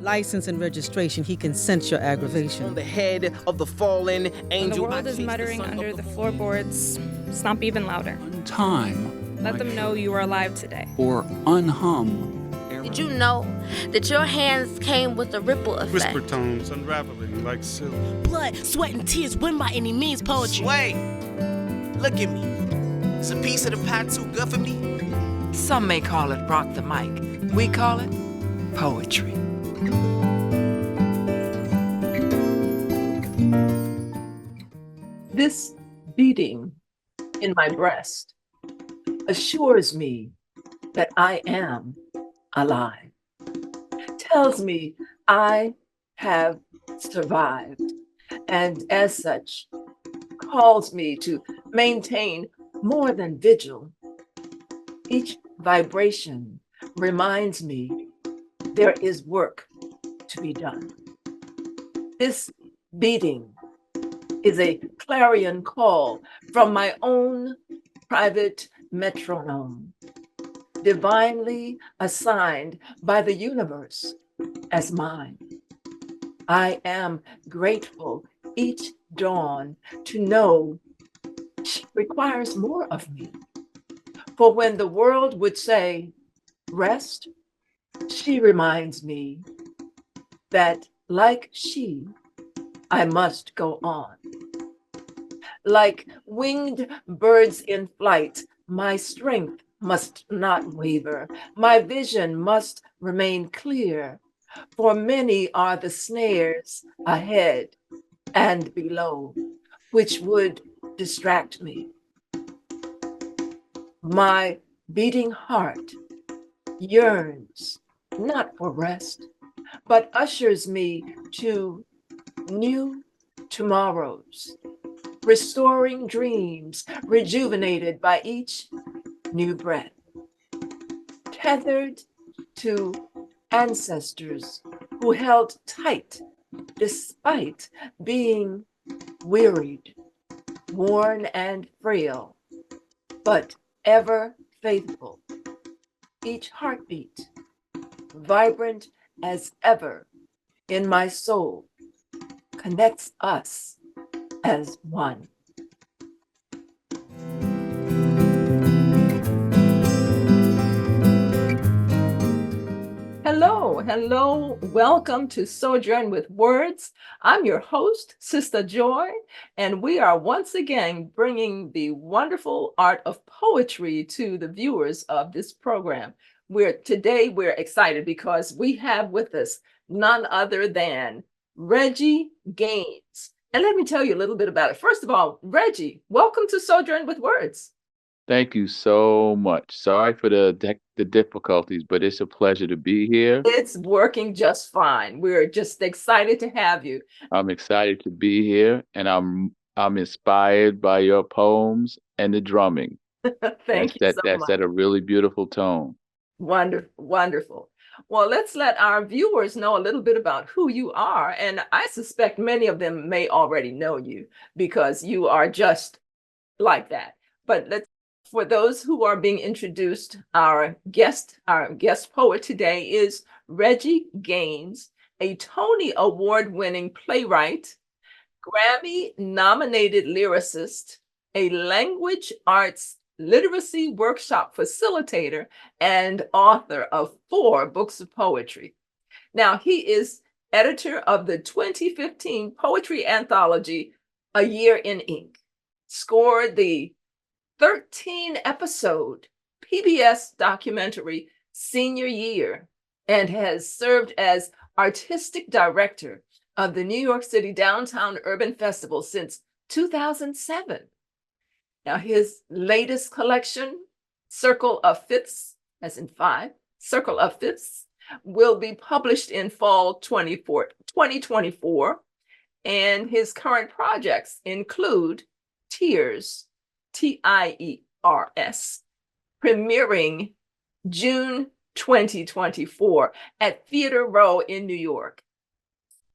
license and registration, he can sense your aggravation. On the head of the fallen angel. When the world is muttering under the floorboards, stomp even louder. Time. Let them know you are alive today. Or unhum. Did you know that your hands came with a ripple effect? Whisper tones unraveling like silk. Blood, sweat, and tears win by any means poetry. Sway, look at me. Is a piece of the pie too good for me? Some may call it rock the mic. We call it poetry. This beating in my breast assures me that I am alive, tells me I have survived, and as such, calls me to maintain more than vigil. Each vibration reminds me there is work to be done. This beating is a clarion call from my own private metronome, divinely assigned by the universe as mine. I am grateful each dawn to know she requires more of me. For when the world would say, rest, she reminds me that, like she, I must go on. Like winged birds in flight, my strength must not waver. My vision must remain clear, for many are the snares ahead and below, which would distract me. My beating heart yearns not for rest, but ushers me to new tomorrows, restoring dreams rejuvenated by each new breath, tethered to ancestors who held tight despite being wearied, worn and frail, but ever faithful. Each heartbeat, vibrant as ever in my soul, connects us as one. Hello, welcome to Sojourn with Words. I'm your host, Sistah Joy, and we are once again bringing the wonderful art of poetry to the viewers of this program. Today we're excited because we have with us none other than Reggie Gaines. And let me tell you a little bit about it. First of all, Reggie, welcome to Sojourn with Words. Thank you so much. Sorry for the difficulties, but it's a pleasure to be here. It's working just fine. We're just excited to have you. I'm excited to be here, and I'm inspired by your poems and the drumming. Thank you so much. That's at a really beautiful tone. Wonderful. Well, let's let our viewers know a little bit about who you are. And I suspect many of them may already know you because you are just like that. But for those who are being introduced, our guest poet today is Reggie Gaines, a Tony Award-winning playwright, Grammy-nominated lyricist, a language arts literacy workshop facilitator, and author of 4 books of poetry. Now, he is editor of the 2015 poetry anthology, A Year in Ink, scored the 13-episode PBS documentary Senior Year, and has served as artistic director of the New York City Downtown Urban Festival since 2007. Now, his latest collection, Circle of Fifths, as in 5, Circle of Fifths, will be published in fall 2024. And his current projects include Tears, T-I-E-R-S, premiering June 2024 at Theater Row in New York.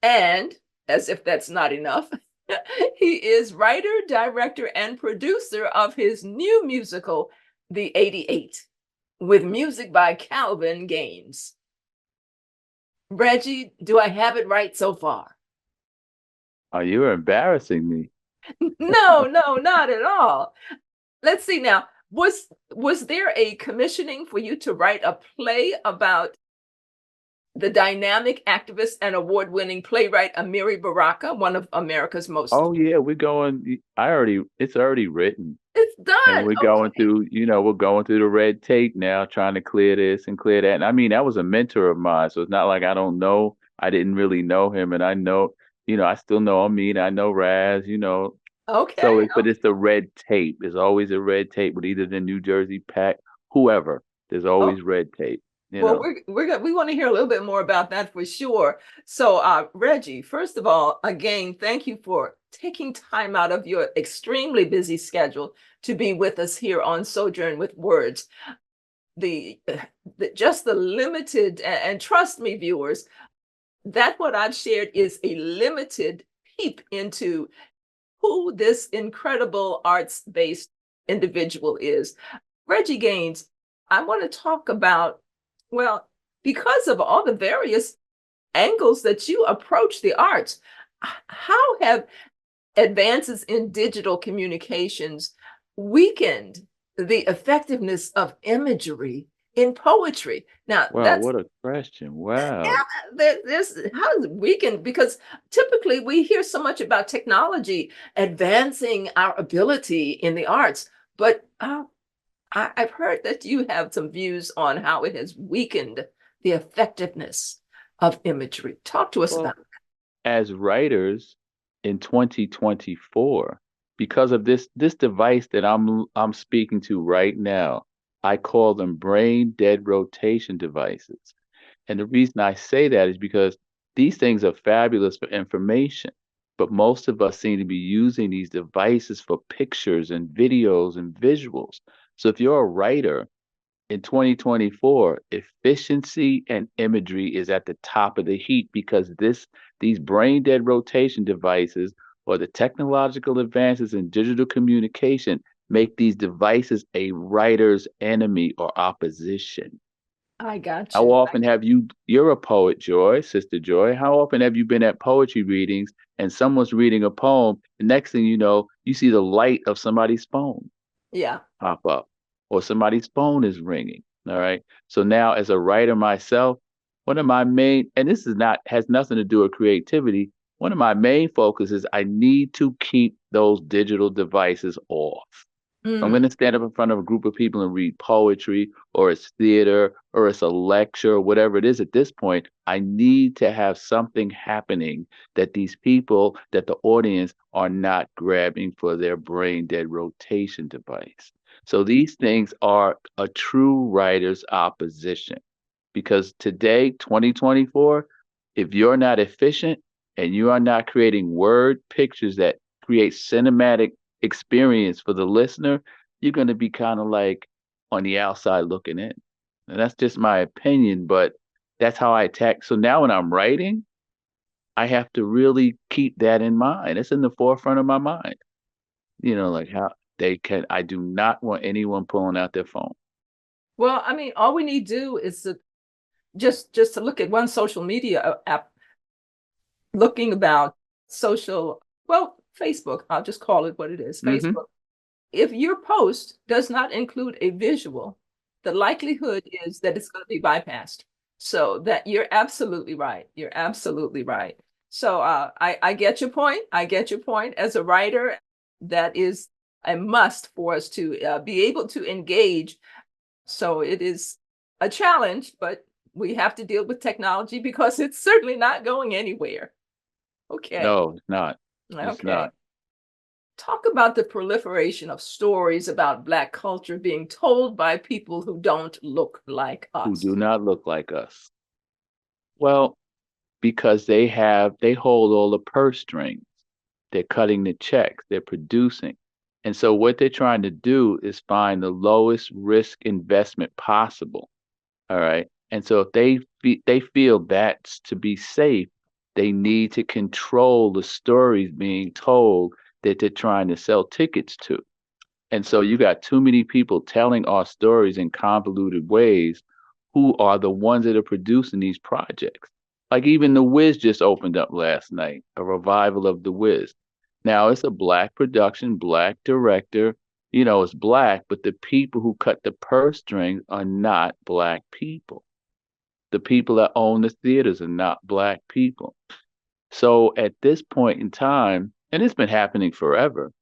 And, as if that's not enough, he is writer, director, and producer of his new musical, The 88, with music by Calvin Gaines. Reggie, do I have it right so far? Oh, you're embarrassing me. No, no, not at all. Let's see now. Was there a commissioning for you to write a play about the dynamic activist and award-winning playwright Amiri Baraka, one of America's most? Oh yeah, we're going. It's already written, It's done. and we're going Okay. through. We're going through the red tape now, trying to clear this and clear that. And I mean, that was a mentor of mine, so it's not like I don't know. I didn't really know him, and I know, I still know Amin. I know Raz. So, Okay. but it's the red tape. There's always a red tape with either the New Jersey Pack, whoever. There's Oh, always red tape. well, we want to hear a little bit more about that for sure. So, Reggie, first of all, again, thank you for taking time out of your extremely busy schedule to be with us here on Sojourn with Words. Just the limited, and trust me, viewers, that what I've shared is a limited peep into who this incredible arts-based individual is. Reggie Gaines, I want to talk about, well, because of all the various angles that you approach the arts, how have advances in digital communications weakened the effectiveness of imagery in poetry? Now, Wow, that's what a question. Wow. there's how is it weakened? Because typically we hear so much about technology advancing our ability in the arts, but I've heard that you have some views on how it has weakened the effectiveness of imagery. Talk to us Well, about it. as writers in 2024, because of this device that I'm speaking to right now, I call them brain dead rotation devices. And the reason I say that is because these things are fabulous for information, but most of us seem to be using these devices for pictures and videos and visuals. So if you're a writer in 2024, efficiency and imagery is at the top of the heap because these brain dead rotation devices or the technological advances in digital communication make these devices a writer's enemy or opposition. I got How you. often you're a poet, Joy, Sister Joy. How often have you been at poetry readings and someone's reading a poem, and next thing you know, you see the light of somebody's phone Yeah. pop up or somebody's phone is ringing. All right. So now as a writer myself, one of my main, and this has nothing to do with creativity. One of my main focuses, I need to keep those digital devices off. If I'm going to stand up in front of a group of people and read poetry or it's theater or it's a lecture or whatever it is at this point, I need to have something happening that the audience are not grabbing for their brain dead rotation device. So these things are a true writer's opposition because today, 2024, if you're not efficient and you are not creating word pictures that create cinematic experience for the listener, you're going to be kind of like on the outside looking in. And that's just my opinion, but that's how I attack. So now when I'm writing, I have to really keep that in mind. It's in the forefront of my mind. Like how I do not want anyone pulling out their phone. Well, I mean, all we need to do is just to look at one social media app, looking about Facebook. I'll just call it what it is, Facebook. If your post does not include a visual, the likelihood is that it's going to be bypassed. So that you're absolutely right. You're absolutely right. So I get your point. I get your point. As a writer, that is a must for us to be able to engage. So it is a challenge, but we have to deal with technology because it's certainly not going anywhere. Okay. No, it's not. It's Okay. not. Talk about the proliferation of stories about Black culture being told by people who don't look like us. Who do not look like us. Well, because they hold all the purse strings. They're cutting the checks, they're producing. And so what they're trying to do is find the lowest risk investment possible. All right. And so if they feel that's to be safe, they need to control the stories being told that they're trying to sell tickets to. And so you got too many people telling our stories in convoluted ways who are the ones that are producing these projects. Like even The Wiz just opened up last night, a revival of The Wiz. Now it's a black production, black director, it's black, but the people who cut the purse strings are not black people. The people that own the theaters are not black people. So at this point in time, and it's been happening forever,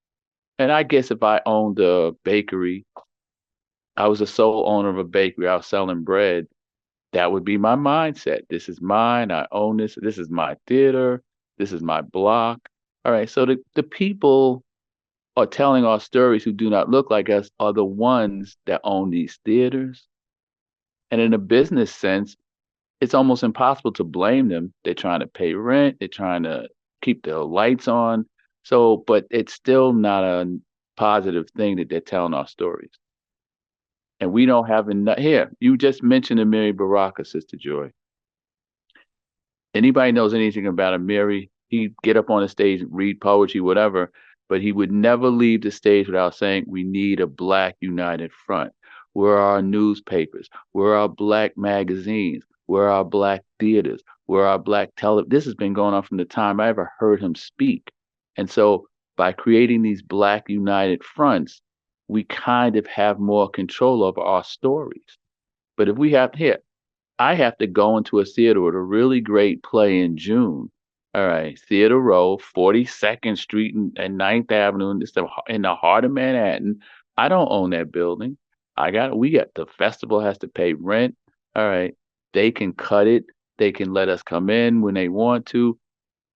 and I guess if I owned a bakery, I was a sole owner of a bakery, I was selling bread, that would be my mindset. This is mine. I own this. This is my theater. This is my block. All right. So the people are telling our stories who do not look like us are the ones that own these theaters. And in a business sense, it's almost impossible to blame them. They're trying to pay rent. They're trying to keep the lights on. So, but it's still not a positive thing that they're telling our stories. And we don't have enough. Here, you just mentioned Amiri Baraka, Sistah Joy. Anybody knows anything about Amiri, he'd get up on the stage, read poetry, whatever, but he would never leave the stage without saying, we need a Black united front. Where are our newspapers? Where are our Black magazines? Where are our Black theaters? Where are our Black television? This has been going on from the time I ever heard him speak. And so by creating these Black united fronts, we kind of have more control over our stories. But if we have here, I have to go into a theater with a really great play in June. All right, Theater Row, 42nd Street and 9th Avenue, in the heart of Manhattan. I don't own that building. The festival has to pay rent. All right, they can cut it. They can let us come in when they want to,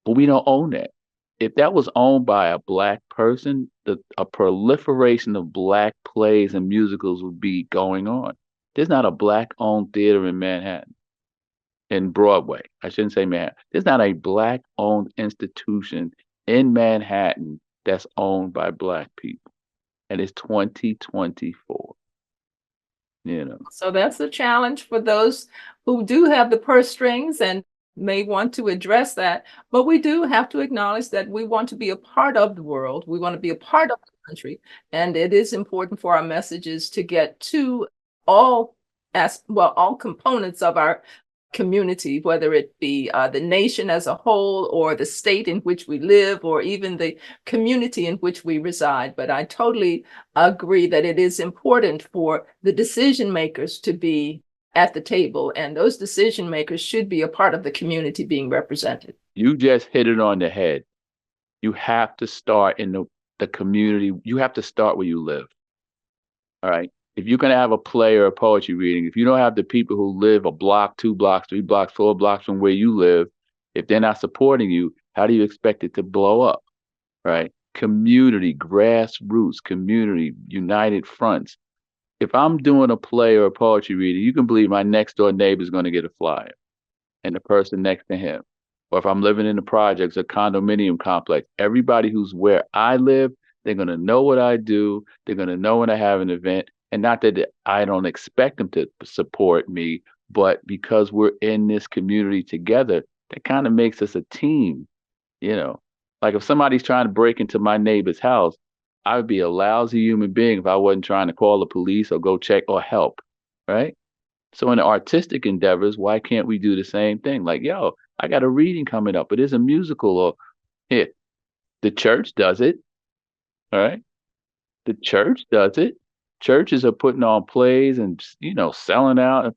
but we don't own that. If that was owned by a Black person, a proliferation of Black plays and musicals would be going on. There's not a Black-owned theater in Manhattan, in Broadway. I shouldn't say Manhattan. There's not a Black-owned institution in Manhattan that's owned by Black people. And it's 2024. So that's a challenge for those who do have the purse strings and may want to address that, but we do have to acknowledge that we want to be a part of the world. We want to be a part of the country, and it is important for our messages to get to all components of our community, whether it be the nation as a whole, or the state in which we live, or even the community in which we reside. But I totally agree that it is important for the decision makers to be at the table, and those decision makers should be a part of the community being represented. You just hit it on the head. You have to start in the community. You have to start where you live. All right. If you're going to have a play or a poetry reading, if you don't have the people who live a block, 2 blocks, 3 blocks, 4 blocks from where you live, if they're not supporting you, how do you expect it to blow up? Right? Community, grassroots, community, united fronts. If I'm doing a play or a poetry reading, you can believe my next door neighbor is going to get a flyer, and the person next to him. Or if I'm living in the projects, a condominium complex, everybody who's where I live, they're going to know what I do. They're going to know when I have an event. And not that I don't expect them to support me, but because we're in this community together, that kind of makes us a team. Like if somebody's trying to break into my neighbor's house, I would be a lousy human being if I wasn't trying to call the police or go check or help, right? So in the artistic endeavors, why can't we do the same thing? Like, yo, I got a reading coming up, but it's a musical, or here, the church does it, all right? The church does it. Churches are putting on plays and, selling out.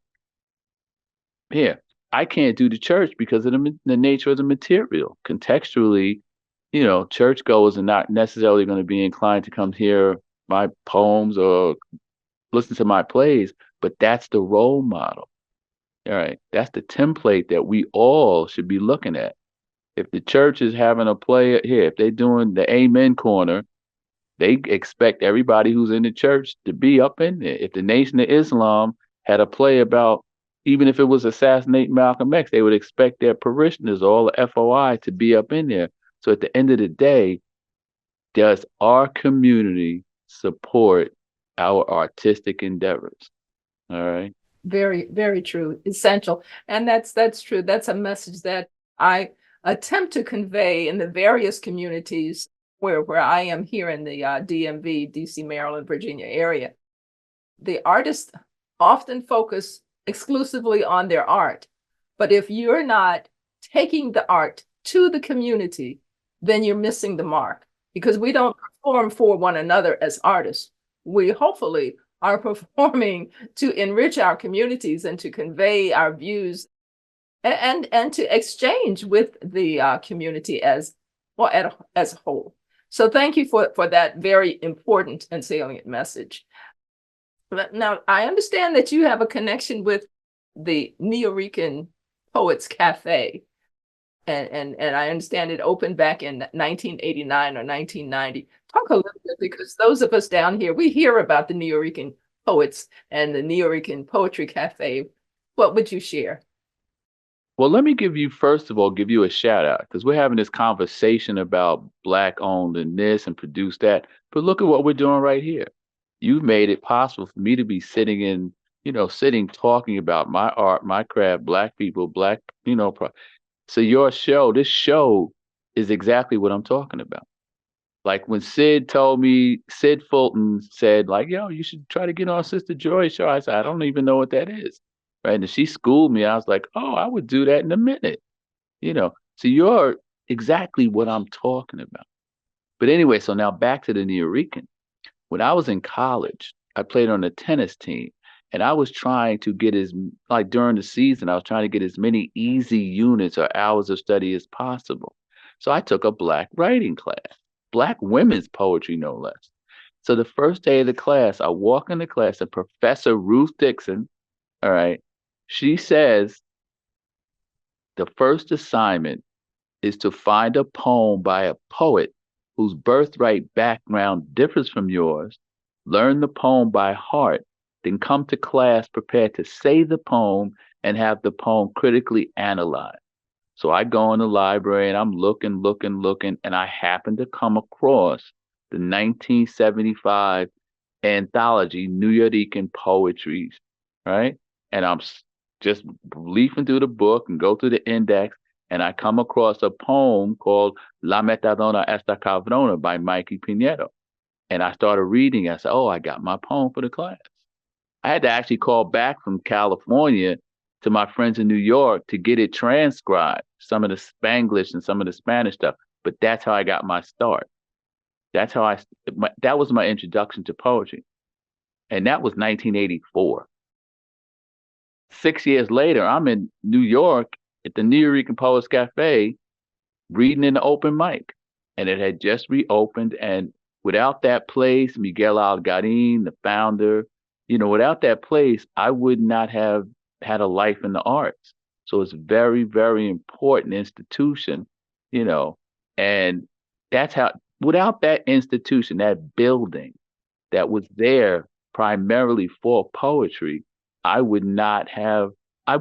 Here, I can't do the church because of the nature of the material. Contextually, churchgoers are not necessarily going to be inclined to come hear my poems or listen to my plays, but that's the role model. All right. That's the template that we all should be looking at. If the church is having a play here, if they're doing the Amen Corner, they expect everybody who's in the church to be up in there. If the Nation of Islam had a play about, even if it was assassinating Malcolm X, they would expect their parishioners, all the FOI, to be up in there. So at the end of the day, does our community support our artistic endeavors? All right. Very, very true. Essential. And that's true. That's a message that I attempt to convey in the various communities where I am here in the DMV, DC, Maryland, Virginia area. The artists often focus exclusively on their art. But if you're not taking the art to the community, then you're missing the mark, because we don't perform for one another as artists. We hopefully are performing to enrich our communities and to convey our views and to exchange with the community as well as a whole. So thank you for that very important and salient message. But now I understand that you have a connection with the Nuyorican Poets Cafe. And I understand it opened back in 1989 or 1990. Talk a little bit, because those of us down here, we hear about the Nuyorican poets and the Nuyorican Poetry Cafe. What would you share? Well, let me give you a shout out, because we're having this conversation about Black owned and this and produce that. But look at what we're doing right here. You've made it possible for me to be sitting talking about my art, my craft, Black people, Black, So this show is exactly what I'm talking about. Like when Sid Fulton said, like, yo, you should try to get on Sistah Joy's show. I said, I don't even know what that is. Right. And she schooled me. I was like, oh, I would do that in a minute. So you're exactly what I'm talking about. But anyway, so now back to the Nuyorican. When I was in college, I played on the tennis team. And I was trying to get during the season, I was trying to get as many easy units or hours of study as possible. So I took a Black writing class, Black women's poetry, no less. So the first day of the class, I walk in the class and Professor Ruth Dixon, all right, she says, the first assignment is to find a poem by a poet whose birthright background differs from yours, learn the poem by heart, then come to class prepared to say the poem and have the poem critically analyzed. So I go in the library and I'm looking, and I happen to come across the 1975 anthology, Nuyorican Poetries, right? And I'm just leafing through the book and go through the index, and I come across a poem called La Metadona Esta Cabrona by Mikey Pinedo. And I started reading. I said, oh, I got my poem for the class. I had to actually call back from California to my friends in New York to get it transcribed, some of the Spanglish and some of the Spanish stuff. But that's how I got my start. That was my introduction to poetry. And that was 1984. 6 years later, I'm in New York at the Nuyorican Poets Cafe reading in the open mic. And it had just reopened. And without that place, Miguel Algarin, the founder, without that place, I would not have had a life in the arts. So it's very, very important institution, and that's how, without that institution, that building that was there primarily for poetry, I wouldn't have a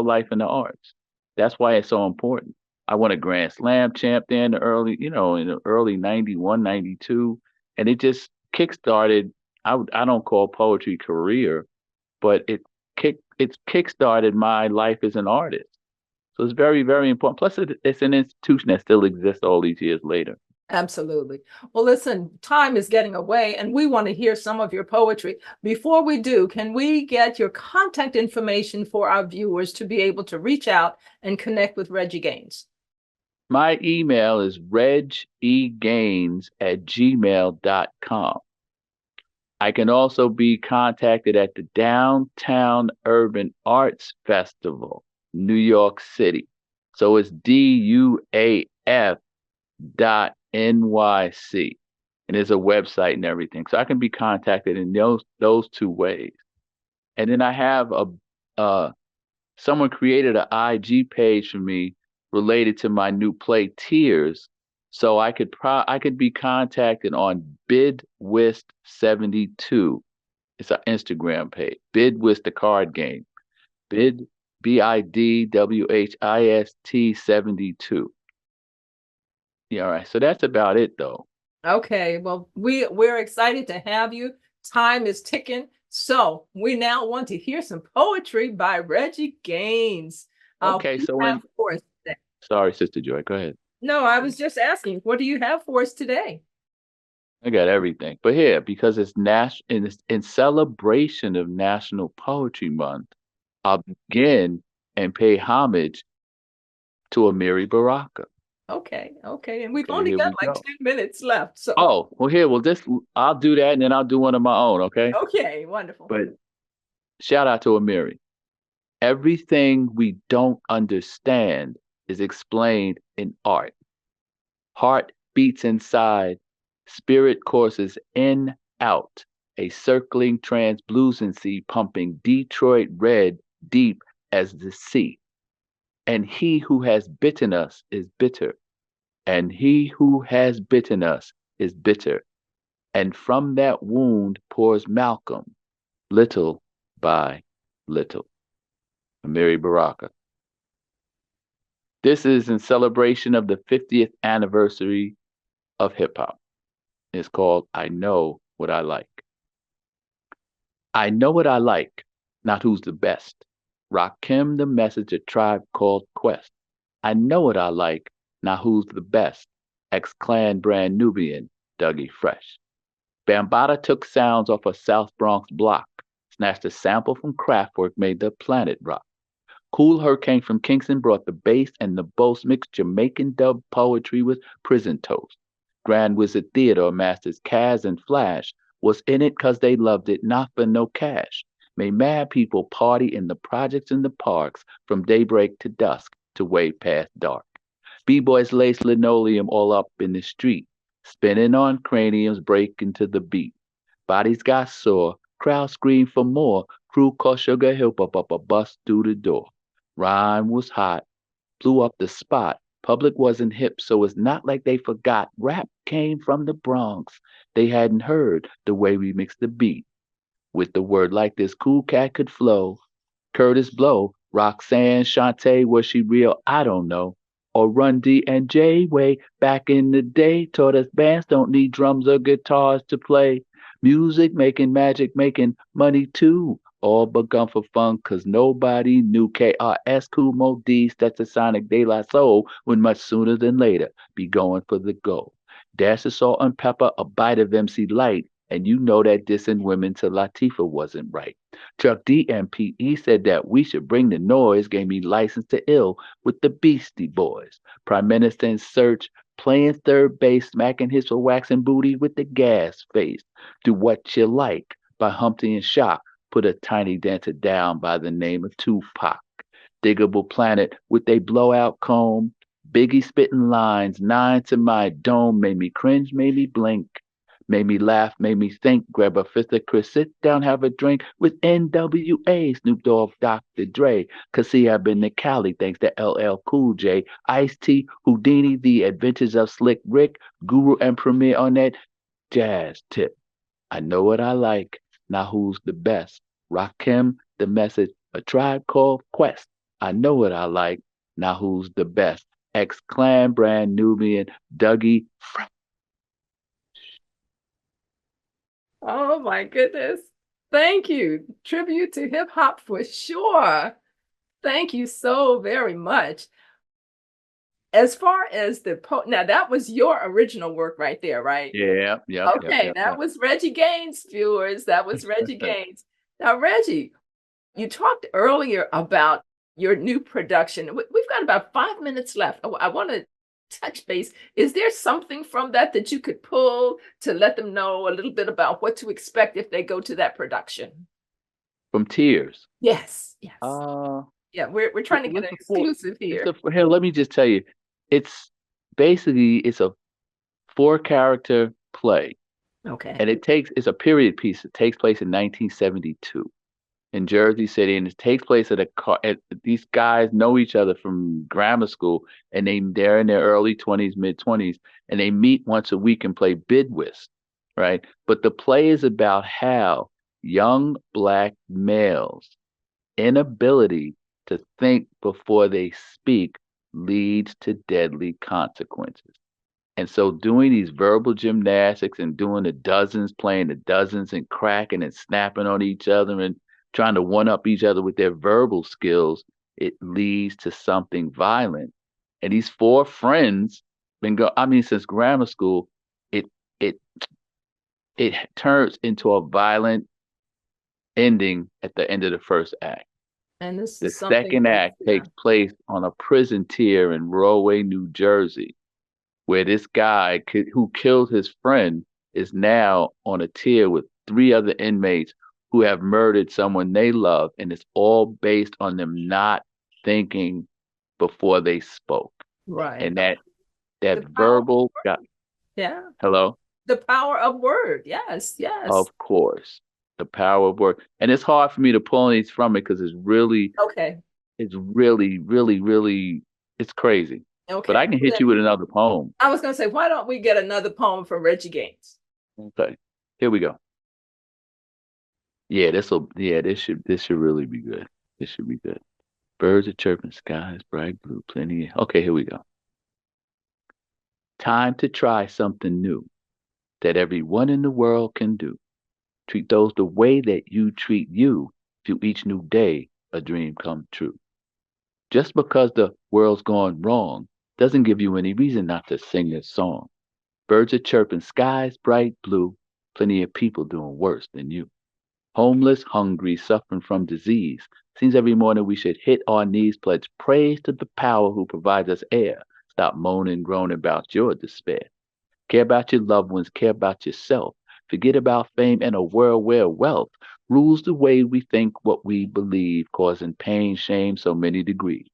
life in the arts. That's why it's so important. I won a Grand Slam champ there in the early 91, 92, and it just kickstarted. I don't call poetry career, but it's kickstarted my life as an artist. So it's very, very important. Plus, it's an institution that still exists all these years later. Absolutely. Well, listen, time is getting away, and we want to hear some of your poetry. Before we do, can we get your contact information for our viewers to be able to reach out and connect with Reggie Gaines? My email is regegaines@gmail.com. I can also be contacted at the Downtown Urban Arts Festival, New York City. So it's DUAF.NYC. And there's a website and everything. So I can be contacted in those two ways. And then I have someone created an IG page for me related to my new play Tears. So I could be contacted on Bidwist72. It's an Instagram page. Bidwist, the card game. BIDWHIST 72. Yeah, all right. So that's about it, though. Okay. Well, we're excited to have you. Time is ticking. So we now want to hear some poetry by Reggie Gaines. Okay. Sorry, Sistah Joy. Go ahead. No, I was just asking, what do you have for us today? I got everything. But here, because it's in celebration of National Poetry Month, I'll begin and pay homage to Amiri Baraka. Okay. And we've Okay, only here got we like go. 10 minutes left. So, Oh, well, here, well, I'll do that and then I'll do one of my own, okay? okay, wonderful. But shout out to Amiri. Everything we don't understand is explained in art. Heart beats inside, spirit courses in, out, a circling translucency pumping Detroit red deep as the sea. And he who has bitten us is bitter, and he who has bitten us is bitter. And from that wound pours Malcolm, little by little. Amiri Baraka. This is in celebration of the 50th anniversary of hip hop. It's called I Know What I Like. I know what I like, not who's the best. Rakim the message a tribe called Quest. I know what I like, not who's the best. Ex-Clan brand Nubian, Dougie Fresh. Bambaataa took sounds off a South Bronx block, snatched a sample from Kraftwerk, made the planet rock. Cool Herc came from Kingston, brought the bass and the boast, mixed Jamaican dub poetry with prison toast. Grand Wizard Theodore masters Kaz and Flash was in it 'cause they loved it, not for no cash. Made mad people party in the projects and the parks from daybreak to dusk to way past dark. B-boys lace linoleum all up in the street, spinning on craniums, breaking to the beat. Bodies got sore, crowd screamed for more, crew called Sugar Hill up a bus through the door. Rhyme was hot, blew up the spot. Public wasn't hip, so it's not like they forgot. Rap came from the Bronx. They hadn't heard the way we mixed the beat. With the word like this, Cool Cat could flow. Curtis Blow, Roxanne, Shantae, was she real? I don't know. Or Run D and J way back in the day taught us bands don't need drums or guitars to play. Music making magic, making money too. All begun for fun, 'cause nobody knew KRS, Kool Mo D, Stetsasonic, De La Soul would much sooner than later be going for the gold. Dash of salt and pepper, a bite of MC Light, and you know that dissing women to Latifah wasn't right. Chuck D and PE said that we should bring the noise, gave me license to ill with the Beastie Boys. Prime Minister in search, playing third base, smacking his for waxing booty with the gas face. Do What You Like by Humpty and Shock. Put a tiny dancer down by the name of Tupac. Diggable Planet with a blowout comb. Biggie spitting lines, 9 to my dome, made me cringe, made me blink. Made me laugh, made me think, grab a fifth of Chris, sit down, have a drink with NWA, Snoop Dogg, Dr. Dre. 'Cause see, I've been to Cali, thanks to LL Cool J, Ice-T, Houdini, The Adventures of Slick Rick, Guru and Premier on that jazz tip. I know what I like, not who's the best. Rakim, the message, a tribe called Quest. I know what I like, not who's the best. Ex-Clan brand Nubian, Dougie Fresh. Oh my goodness. Thank you. Tribute to hip hop for sure. Thank you so very much. As far as now that was your original work right there, right? Yeah. Okay, that was Reggie Gaines, viewers. That was Reggie Gaines. Now, Reggie, you talked earlier about your new production. We've got about 5 minutes left. I want to touch base. Is there something from that you could pull to let them know a little bit about what to expect if they go to that production? From Tears. Yes. Yeah, we're trying to get an exclusive here. Here, let me just tell you, it's a 4-character play. Okay. And it's a period piece. It takes place in 1972 in Jersey City, and it takes place these guys know each other from grammar school, and they're in their early 20s, mid-20s, and they meet once a week and play bid whist, right? But the play is about how young Black males' inability to think before they speak leads to deadly consequences. And so doing these verbal gymnastics and doing the dozens, playing the dozens and cracking and snapping on each other and trying to one-up each other with their verbal skills, it leads to something violent. And these 4 friends since grammar school, it turns into a violent ending at the end of the first act. And this The is something second that, act takes place on a prison tier in Rahway, New Jersey, where this guy who killed his friend is now on a tier with 3 other inmates who have murdered someone they love, and it's all based on them not thinking before they spoke. right. And that The power verbal, Yeah. hello? The power of word. Yes, yes. Of course. The power of word. And it's hard for me to pull these from it because Okay. it's really, really, really, it's crazy. Okay. But I can hit you with another poem. I was going to say, why don't we get another poem from Reggie Gaines? Okay. Here we go. Yeah, this should really be good. This should be good. Birds are chirping, skies bright blue, plenty. Okay, here we go. Time to try something new that everyone in the world can do. Treat those the way that you treat you. To each new day, a dream come true. Just because the world's gone wrong doesn't give you any reason not to sing this song. Birds are chirping, skies bright blue, plenty of people doing worse than you. Homeless, hungry, suffering from disease. Seems every morning we should hit our knees, pledge praise to the power who provides us air. Stop moaning, groaning about your despair. Care about your loved ones, care about yourself. Forget about fame and a world where wealth rules the way we think what we believe, causing pain, shame, so many degrees.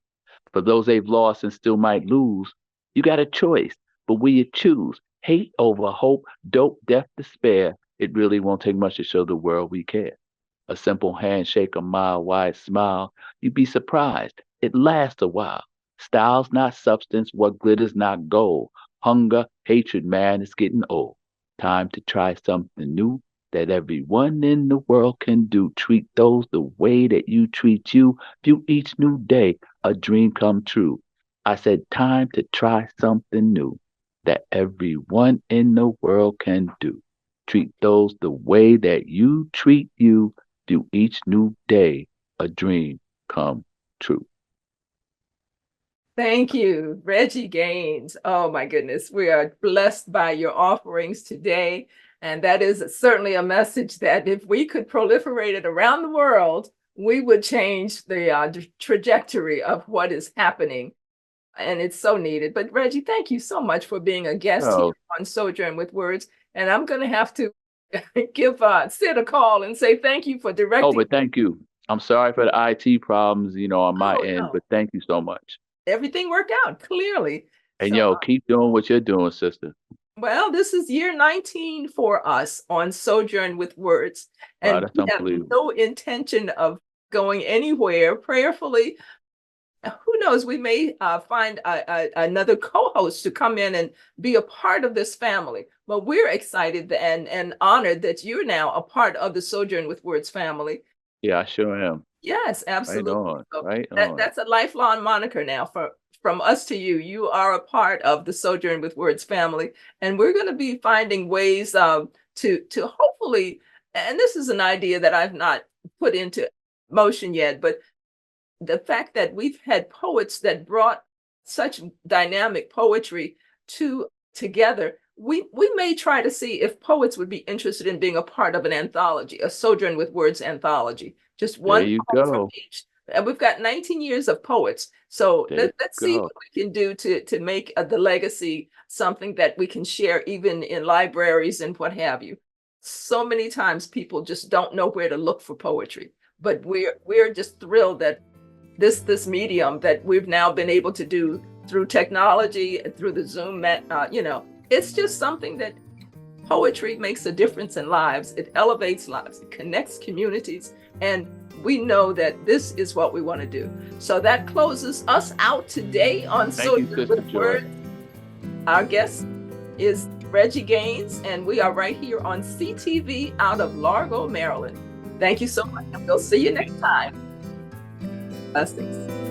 For those they've lost and still might lose, you got a choice, but will you choose? Hate over hope, dope, death, despair. It really won't take much to show the world we care. A simple handshake, a mile-wide smile, you'd be surprised. It lasts a while. Style's not substance, what glitters not gold. Hunger, hatred, man, it's getting old. Time to try something new that everyone in the world can do. Treat those the way that you treat you. View each new day a dream come true. I said time to try something new that everyone in the world can do. Treat those the way that you treat you. View each new day a dream come true. Thank you, Reggie Gaines. Oh my goodness, we are blessed by your offerings today. And that is certainly a message that if we could proliferate it around the world, we would change the trajectory of what is happening. And it's so needed. But Reggie, thank you so much for being a guest here on Sojourn with Words. And I'm going to have to give Sid a call and say thank you for directing. Oh, but thank you. I'm sorry for the IT problems, on my end, but thank you so much. Everything worked out clearly. And keep doing what you're doing, sister. Well, this is year 19 for us on Sojourn with Words. And that's we have no intention of going anywhere. Prayerfully, who knows, we may find another co-host to come in and be a part of this family. But we're excited and honored that you're now a part of the Sojourn with Words family. Yeah, I sure am. Yes, absolutely. Right on. That's a lifelong moniker now from us to you. You are a part of the Sojourn with Words family. And we're going to be finding ways to hopefully, and this is an idea that I've not put into motion yet, but the fact that we've had poets that brought such dynamic poetry together, we may try to see if poets would be interested in being a part of an anthology, a Sojourn with Words anthology. Just one poem from each. And we've got 19 years of poets. So let's see what we can do to make the legacy something that we can share even in libraries and what have you. So many times people just don't know where to look for poetry. But we're just thrilled that this medium that we've now been able to do through technology, through the Zoom, it's just something that poetry makes a difference in lives. It elevates lives, it connects communities, and we know that this is what we want to do. So that closes us out today on Sojourn with Words. Our guest is Reggie Gaines, and we are right here on CTV out of Largo, Maryland. Thank you so much, and we'll see you next time. Blessings.